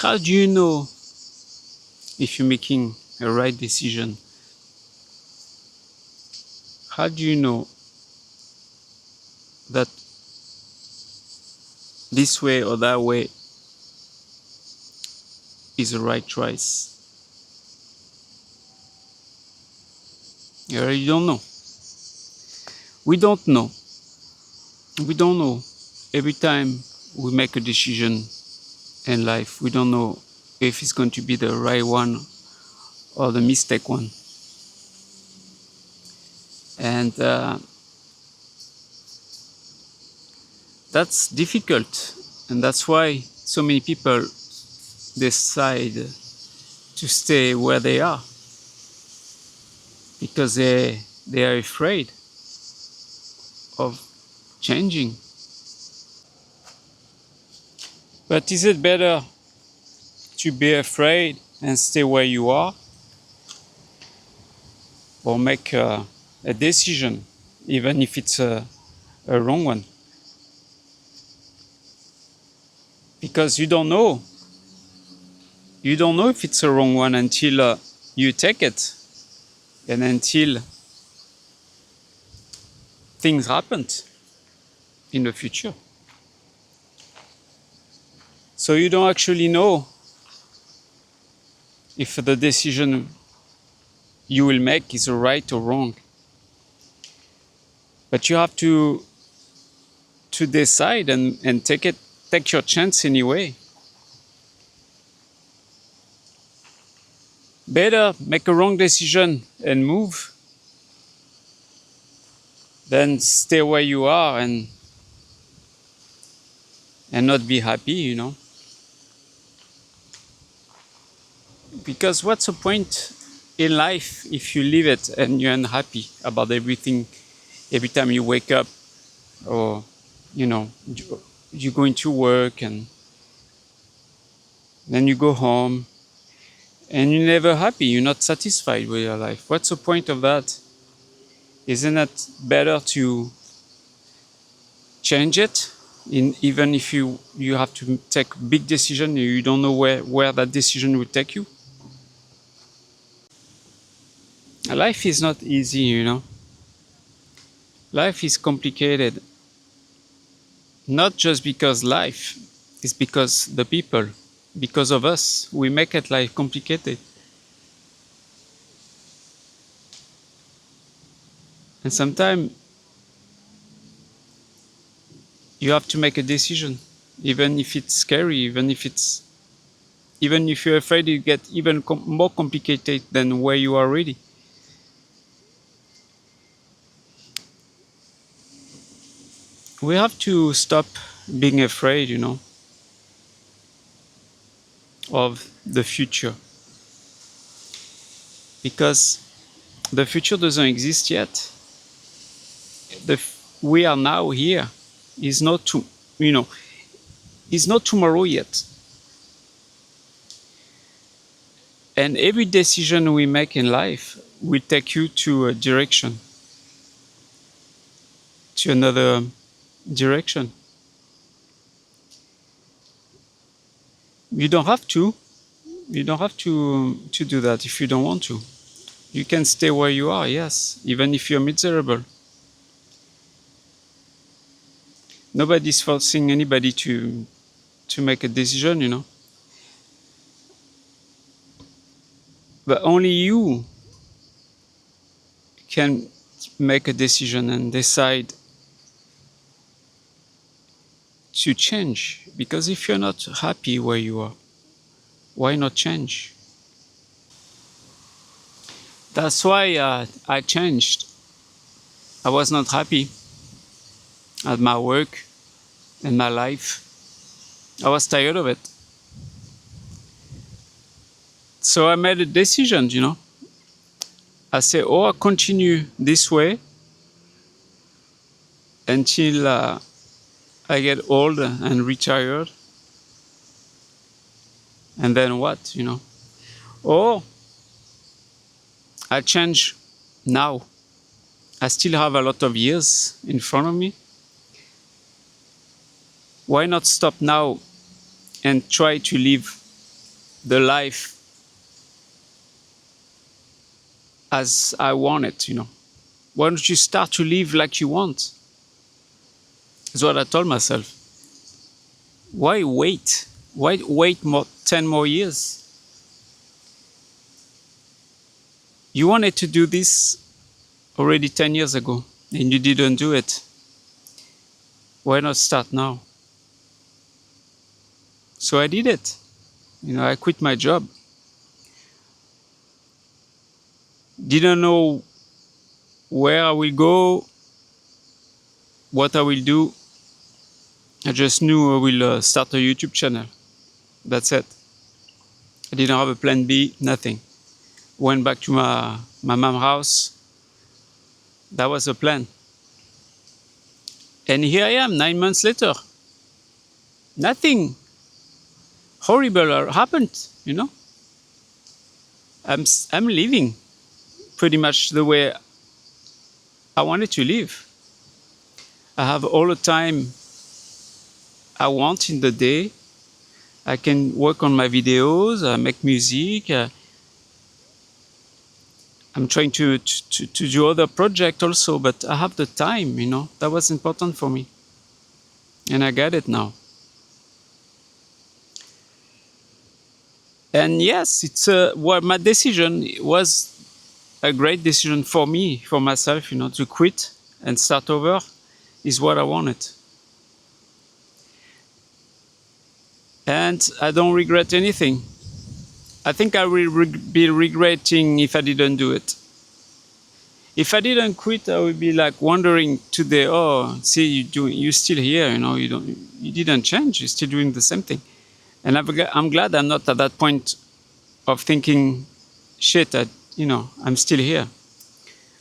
How do you know if you're making a right decision? How do you know that this way or that way is the right choice? You really don't know. We don't know. We don't know. Every time we make a decision in life, we don't know if it's going to be the right one or the mistake one. And that's difficult. And that's why so many people decide to stay where they are, because they are afraid of changing. But is it better to be afraid and stay where you are, or make a decision, even if it's a wrong one? Because you don't know. You don't know if it's a wrong one until you take it, and until things happen in the future. So you don't actually know if the decision you will make is right or wrong. But you have to decide and take your chance anyway. Better make a wrong decision and move than stay where you are and not be happy, you know. Because what's the point in life if you live it and you're unhappy about everything every time you wake up, or you know, you go into work and then you go home and you're never happy, you're not satisfied with your life? What's the point of that? Isn't it better to change it? Even if you have to take big decision, you don't know where that decision will take you. Life is not easy, you know. Life is complicated. Not just because life, it's because the people, because of us, we make it life complicated. And sometimes you have to make a decision, even if it's scary, even if you're afraid it get even more complicated than where you are already. We have to stop being afraid, you know, of the future, because the future doesn't exist yet. We are now here. Is not to, you know, is not tomorrow yet. And every decision we make in life will take you to a direction, to another direction. You don't have to. You don't have to do that if you don't want to. You can stay where you are, yes, even if you're miserable. Nobody's forcing anybody to make a decision, you know. But only you can make a decision and decide to change. Because if you're not happy where you are, why not change? That's why I changed. I was not happy at my work and my life. I was tired of it. So I made a decision, you know. I said, I continue this way until I get old and retired. And then what, you know? Or I change now. I still have a lot of years in front of me. Why not stop now and try to live the life as I want it, you know. Why don't you start to live like you want? Is what I told myself. Why wait? Why wait 10 more years? You wanted to do this already 10 years ago and you didn't do it. Why not start now? So I did it. You know, I quit my job. Didn't know where I will go, what I will do. I just knew I will start a YouTube channel. That's it. I didn't have a plan B, nothing. Went back to my mom's house. That was the plan. And here I am 9 months later. Nothing horrible happened, you know. I'm living pretty much the way I wanted to live. I have all the time I want in the day. I can work on my videos, make music. I'm trying to do other projects also, but I have the time, you know. That was important for me. And I get it now. And yes, it's well, my decision was a great decision for me, for myself, you know, to quit and start over is what I wanted. And I don't regret anything. I think I will be regretting if I didn't do it. If I didn't quit, I would be like wondering today, oh, see, you're still here, you know, you didn't change, you're still doing the same thing. And I'm glad I'm not at that point of thinking, shit, you know, I'm still here.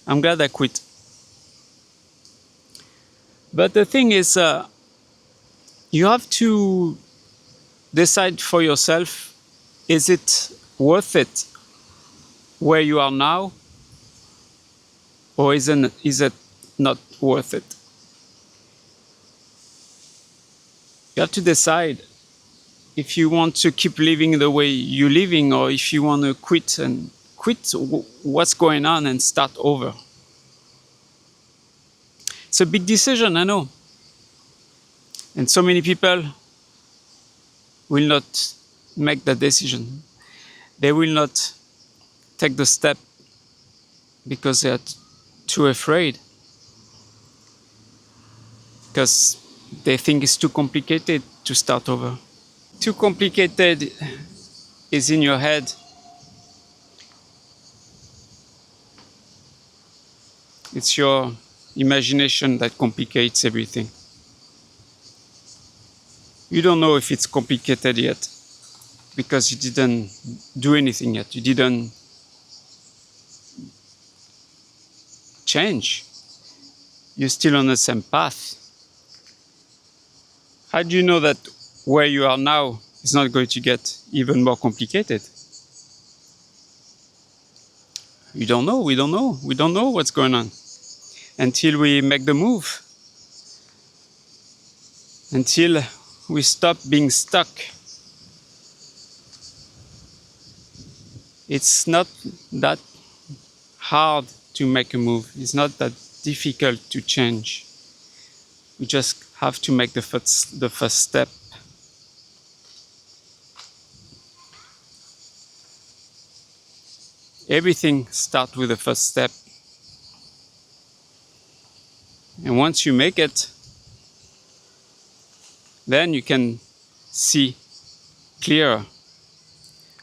I'm glad I quit. But the thing is, you have to decide for yourself, is it worth it where you are now? Or is it not worth it? You have to decide if you want to keep living the way you're living, or if you want to quit what's going on and start over. It's a big decision, I know. And so many people will not make that decision. They will not take the step because they are too afraid. Because they think it's too complicated to start over. Too complicated is in your head. It's your imagination that complicates everything. You don't know if it's complicated yet because you didn't do anything yet. You didn't change. You're still on the same path. How do you know that where you are now is not going to get even more complicated? You don't know. We don't know. We don't know what's going on until we make the move. Until we stop being stuck. It's not that hard to make a move. It's not that difficult to change. We just have to make the first step. Everything starts with the first step. And once you make it, then you can see clearer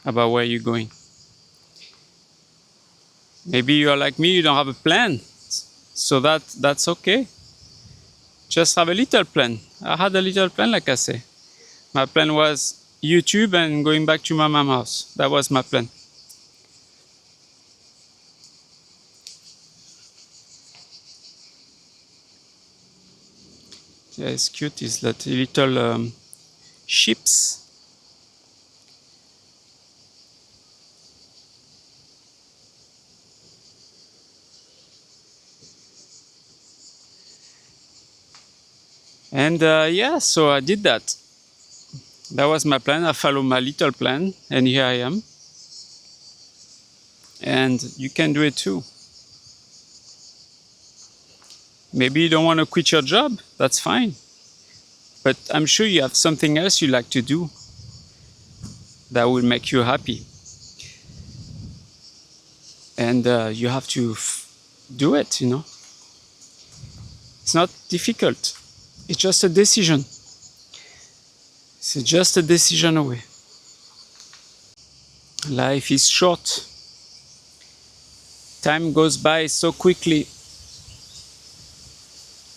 about where you're going. Maybe you're like me, you don't have a plan. So that's okay. Just have a little plan. I had a little plan, like I say. My plan was YouTube and going back to my mom's house. That was my plan. Yeah, it's cute. It's that little ships. And yeah, so I did that. That was my plan. I followed my little plan, and here I am. And you can do it too. Maybe you don't want to quit your job. That's fine. But I'm sure you have something else you like to do that will make you happy. And you have to do it, you know. It's not difficult. It's just a decision. It's just a decision away. Life is short. Time goes by so quickly.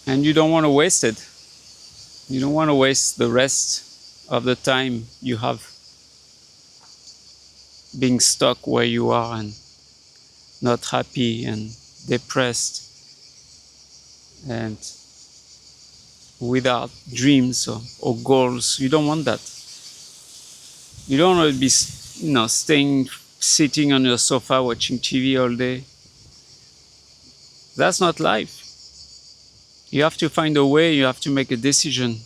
And you don't want to waste it. You don't want to waste the rest of the time you have being stuck where you are and not happy and depressed and without dreams or goals. You don't want that. You don't want to be, sitting on your sofa watching TV all day. That's not life. You have to find a way, you have to make a decision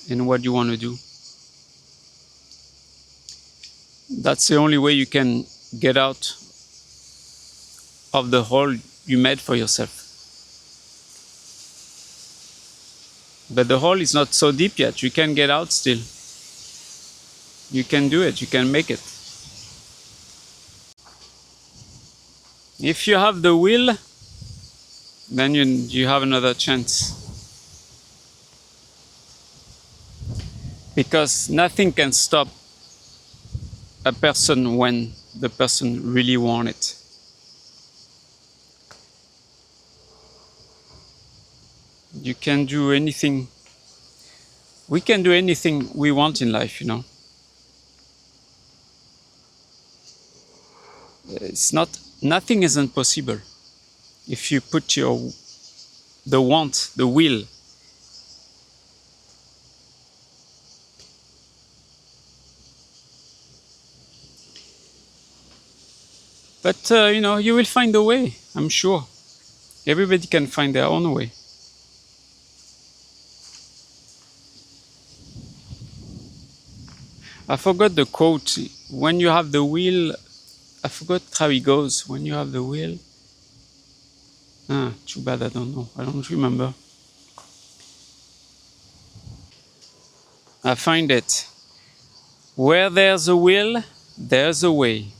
in what you want to do. That's the only way you can get out of the hole you made for yourself. But the hole is not so deep yet. You can get out still. You can do it. You can make it. If you have the will, then you have another chance. Because nothing can stop a person when the person really wants it. You can do anything. We can do anything we want in life, you know. Nothing is impossible if you put the want, the will. But you will find a way, I'm sure. Everybody can find their own way. I forgot the quote. When you have the will, I forgot how it goes. When you have the will. Too bad I don't know. I don't remember. I find it. Where there's a will, there's a way.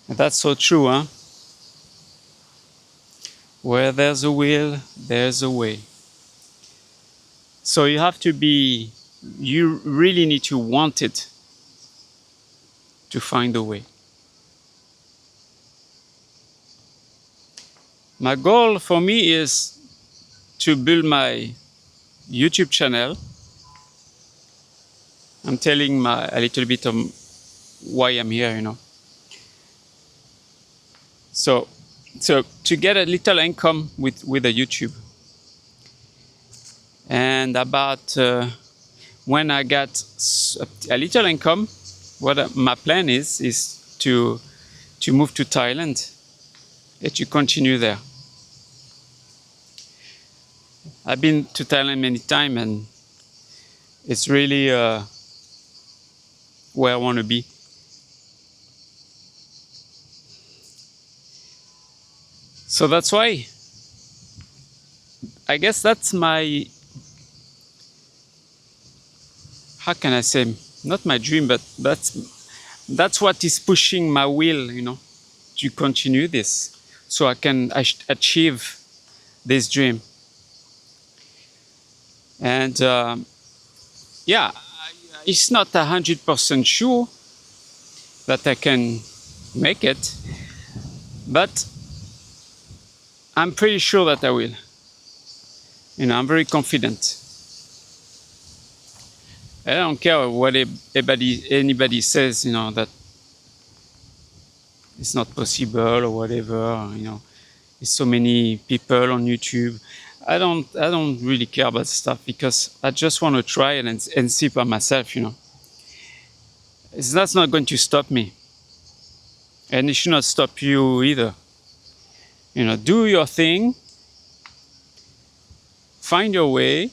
And that's so true, huh? Where there's a will, there's a way. So you really need to want it to find a way. My goal for me is to build my YouTube channel. I'm telling a little bit of why I'm here, you know. So to get a little income with the YouTube. And about when I got a little income, what my plan is to move to Thailand and to continue there. I've been to Thailand many times and it's really where I want to be. So that's why I guess that's my, how can I say, not my dream, but that's what is pushing my will, you know, to continue this, so I can achieve this dream. And yeah, it's not 100% sure that I can make it, but I'm pretty sure that I will. You know, I'm very confident. I don't care what anybody says, you know, that it's not possible or whatever, you know. There's so many people on YouTube. I don't really care about stuff because I just want to try it and see by myself, you know. That's not going to stop me. And it should not stop you either. You know, do your thing, find your way,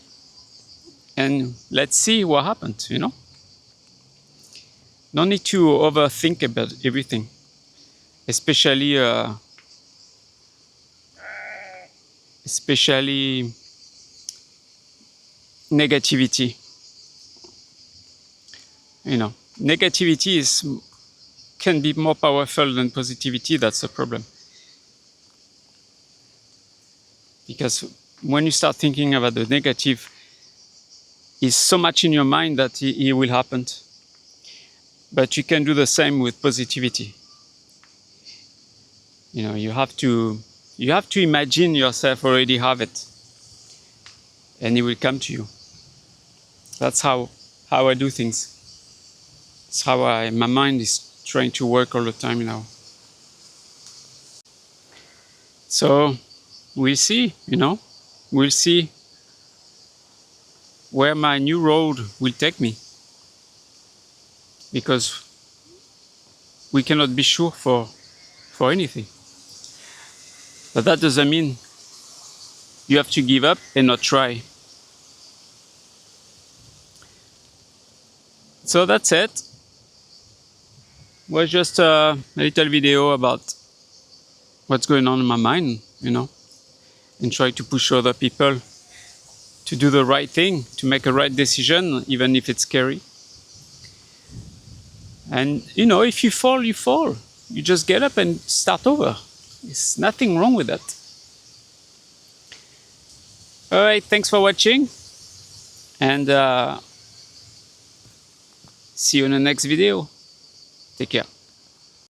and let's see what happens, you know? No need to overthink about everything, especially negativity. You know, negativity can be more powerful than positivity. That's the problem. Because when you start thinking about the negative, it's so much in your mind that it will happen. But you can do the same with positivity. You know, you have to imagine yourself already have it, and it will come to you. That's how I do things. It's how my mind is trying to work all the time now. So we'll see, you know, we'll see where my new road will take me, because we cannot be sure for anything. But that doesn't mean you have to give up and not try. So that's it. It was just a little video about what's going on in my mind, you know, and try to push other people to do the right thing, to make a right decision, even if it's scary. And, you know, if you fall, you fall. You just get up and start over. There's nothing wrong with that. All right, thanks for watching. And see you in the next video. Take care.